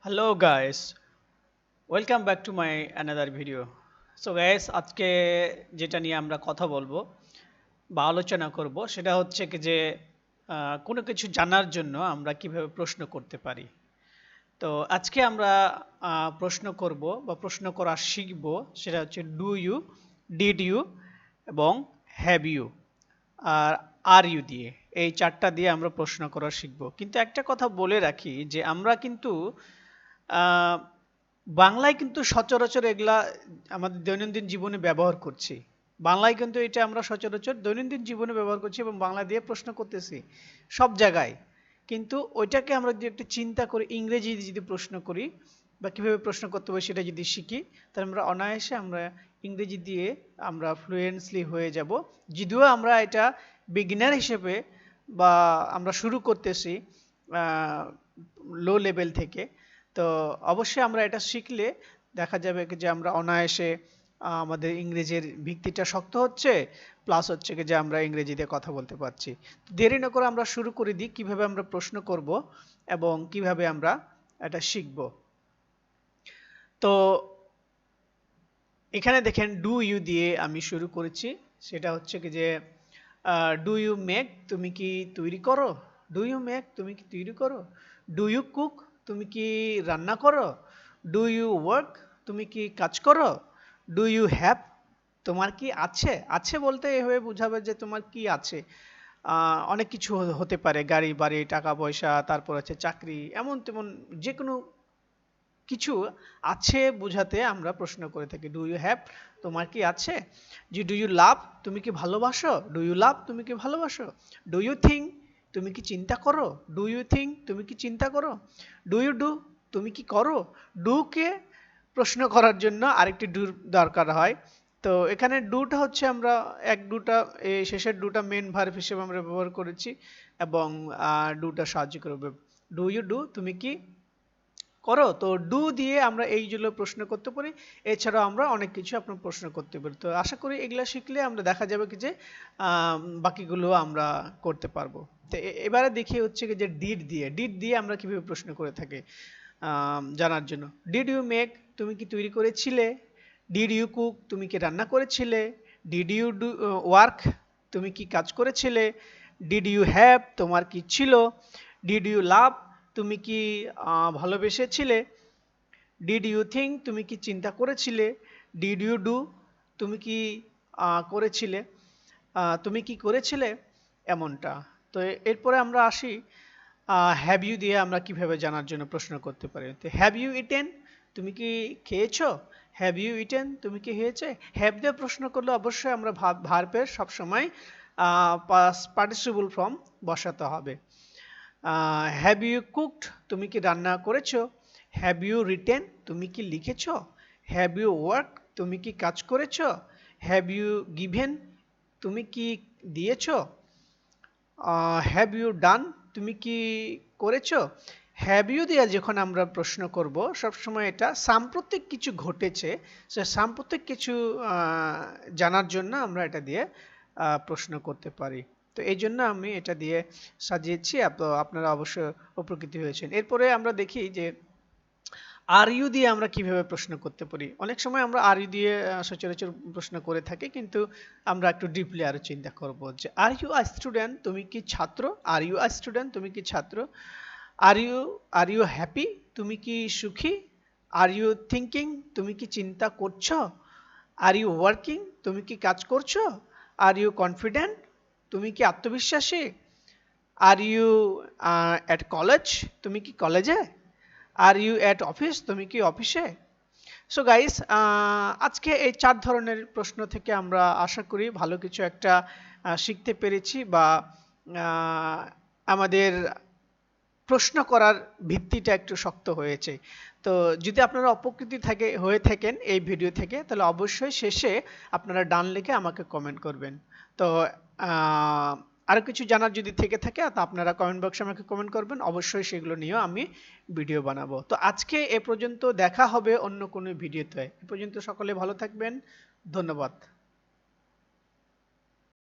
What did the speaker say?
Hello guys, welcome back to my another video. So guys, আজকে যেটা নিয়ে আমরা কথা বলবো বা আলোচনা করব সেটা হচ্ছে কি যে কোনো কিছু জানার জন্য আমরা কিভাবে প্রশ্ন করতে পারি। তো আজকে আমরা প্রশ্ন করব বা প্রশ্ন করা শিখব সেটা হচ্ছে ডু ইউ, ডিড ইউ এবং হ্যাভ ইউ আর আর ইউ দিয়ে এই চারটা দিয়ে আমরা প্রশ্ন করা শিখব। কিন্তু একটা কথা বলে রাখি যে আমরা কিন্তু আহ, বাংলায় কিন্তু সচরাচর এগুলা আমাদের দৈনন্দিন জীবনে ব্যবহার করছি। বাংলায় কিন্তু এটা আমরা সচরাচর দৈনন্দিন জীবনে ব্যবহার করছি এবং বাংলা দিয়ে প্রশ্ন করতেছি সব জায়গায়। কিন্তু ওইটাকে আমরা যদি একটু চিন্তা করি, ইংরেজি যদি প্রশ্ন করি বা কিভাবে প্রশ্ন করতে হবে সেটা যদি শিখি, তাহলে আমরা অনায়াসে আমরা ইংরেজি দিয়ে আমরা ফ্লুয়েন্টলি হয়ে যাব। যদিও আমরা এটা বিগিনার হিসেবে বা আমরা শুরু করতেছি লো লেভেল থেকে, তো অবশ্যই আমরা এটা শিখলে দেখা যাবে যে আমরা অনায়াসে আমাদের ইংরেজির ভিত্তিটা শক্ত হচ্ছে, প্লাস হচ্ছে কি যে আমরা ইংরেজিতে কথা বলতে পারছি। দেরি না করে আমরা শুরু করে দিই কিভাবে আমরা প্রশ্ন করব এবং কিভাবে আমরা এটা শিখব। তো এখানে দেখেন ডু ইউ দিয়ে আমি শুরু করেছি। সেটা হচ্ছে কি যে ডু ইউ মেক, তুমি কি তৈরি করো? ডু ইউ মেক, তুমি কি তৈরি করো? ডু ইউ কুক, তুমি কি রান্না করো? ডু ইউ ওয়ার্ক, তুমি কি কাজ করো? ডু ইউ হ্যাভ, তোমার কি আছে? আছে বলতে এভাবে বোঝাবে যে তোমার কি আছে। অনেক কিছু হতে পারে, গাড়ি বাড়ি টাকা পয়সা, তারপর আছে চাকরি, এমন তেমন যে কোনো কিছু আছে বোঝাতে আমরা প্রশ্ন করে থাকি ডু ইউ হ্যাভ, তোমার কি আছে? যে ডু ইউ লাভ, তুমি কি ভালোবাসো? ডু ইউ লাভ, তুমি কি ভালোবাসো? ডু ইউ থিঙ্ক, তুমি কি চিন্তা করো? ডু ইউ থিঙ্ক, তুমি কি চিন্তা করো? ডু ইউ ডু, তুমি কি করো? ডু কে প্রশ্ন করার জন্য আরেকটি ডু দরকার হয়। তো এখানে ডুটা হচ্ছে আমরা এক ডুটা, এই শেষের ডুটা মেন ভার্ব হিসেবে আমরা ব্যবহার করেছি এবং ডুটা সাহায্য করবে। ডু ইউ ডু, তুমি কি করো? তো ডু দিয়ে আমরা এইগুলো প্রশ্ন করতে পারি। এছাড়াও আমরা অনেক কিছু আপনার প্রশ্ন করতে পারি। তো আশা করি এগুলা শিখলে আমরা দেখা যাবে কি যে বাকিগুলো আমরা করতে পারবো। তো এবারে দেখি হচ্ছে কি যে ডিড দিয়ে আমরা কিভাবে প্রশ্ন করে থাকি জানার জন্য। ডিড ইউ মেক, তুমি কি তৈরি করেছিলে? ডিড ইউ কুক, তুমি কি রান্না করেছিলে? ডিড ইউ ডু ওয়ার্ক, তুমি কি কাজ করেছিলে? ডিড ইউ হ্যাভ, তোমার কি ছিল? ডিড ইউ লাভ, তুমি কি ভালোবেসেছিলে? ডিড ইউ থিঙ্ক, তুমি কি চিন্তা করেছিলে? ডিড ইউ ডু, তুমি কি করেছিলে? তুমি কি করেছিলে? এমনটা। তো এরপরে আমরা আসি হ্যাভ ইউ দিয়ে আমরা কিভাবে জানার জন্য প্রশ্ন করতে পারি। তো হ্যাভ ইউ ইটেন, তুমি কি খেয়েছো? হ্যাভ ইউ ইটেন, তুমি কি খেয়েছে? হ্যাভ দিয়ে প্রশ্ন করলে অবশ্যই আমরা ভার্বের সবসময় পার্টিসিপল ফর্ম বসাতে হবে। হ্যাভ ইউ কুকড, তুমি কি রান্না করেছো? হ্যাভ ইউ রিটেন, তুমি কি লিখেছো? হ্যাভ ইউ ওয়ার্ক, তুমি কি কাজ করেছো? হ্যাভ ইউ গিভেন, তুমি কি দিয়েছো? হ্যাভ ইউ ডান, তুমি কি করেছো? হ্যাভ ইউ দিয়ে যখন আমরা প্রশ্ন করব সবসময় এটা সাম্প্রতিক কিছু ঘটেছে, সে সাম্প্রতিক কিছু জানার জন্য আমরা এটা দিয়ে প্রশ্ন করতে পারি। তো এই জন্য আমি এটা দিয়ে সাজিয়েছি, আপনারা অবশ্যই উপকৃত হয়েছেন। এরপরে আমরা দেখি যে আর ইউ দিয়ে আমরা কিভাবে প্রশ্ন করতে পারি। অনেক সময় আমরা আর ইউ দিয়ে সচরাচর প্রশ্ন করে থাকি, কিন্তু আমরা একটু ডিপলি আরো চিন্তা করব যে আর ইউ আ স্টুডেন্ট, তুমি কি ছাত্র? আর ইউ আ স্টুডেন্ট, তুমি কি ছাত্র? Are you are you happy, তুমি কি সুখী? আর ইউ থিঙ্কিং, তুমি কি চিন্তা করছো? আর ইউ ওয়ার্কিং, তুমি কি কাজ করছো? আর ইউ কনফিডেন্ট, তুমি কি আত্মবিশ্বাসী? আর ইউ অ্যাট কলেজ, তুমি কি কলেজে? আর ইউ অ্যাট অফিস, তুমি কি অফিসে? সো গাইস, আজকে এই 4 ধরনের প্রশ্ন থেকে আমরা আশা করি ভালো কিছু একটা শিখতে পেরেছি বা আহ, আমাদের প্রশ্ন করার ভিত্তিটা একটু শক্ত হয়েছে। তো যদি আপনারা উপকৃত হয়ে থাকেন এই ভিডিও থেকে, তাহলে অবশ্যই শেষে আপনারা ডান লিখে আমাকে কমেন্ট করবেন। তো আহ, আরো কিছু জানার যদি থেকে থাকে তা আপনারা কমেন্ট বক্সে আমাকে কমেন্ট করবেন, অবশ্যই সেগুলো নিয়েও আমি ভিডিও বানাবো। তো আজকে এ পর্যন্ত, দেখা হবে অন্য কোনো ভিডিওতে। এ পর্যন্ত সকলে ভালো থাকবেন, ধন্যবাদ।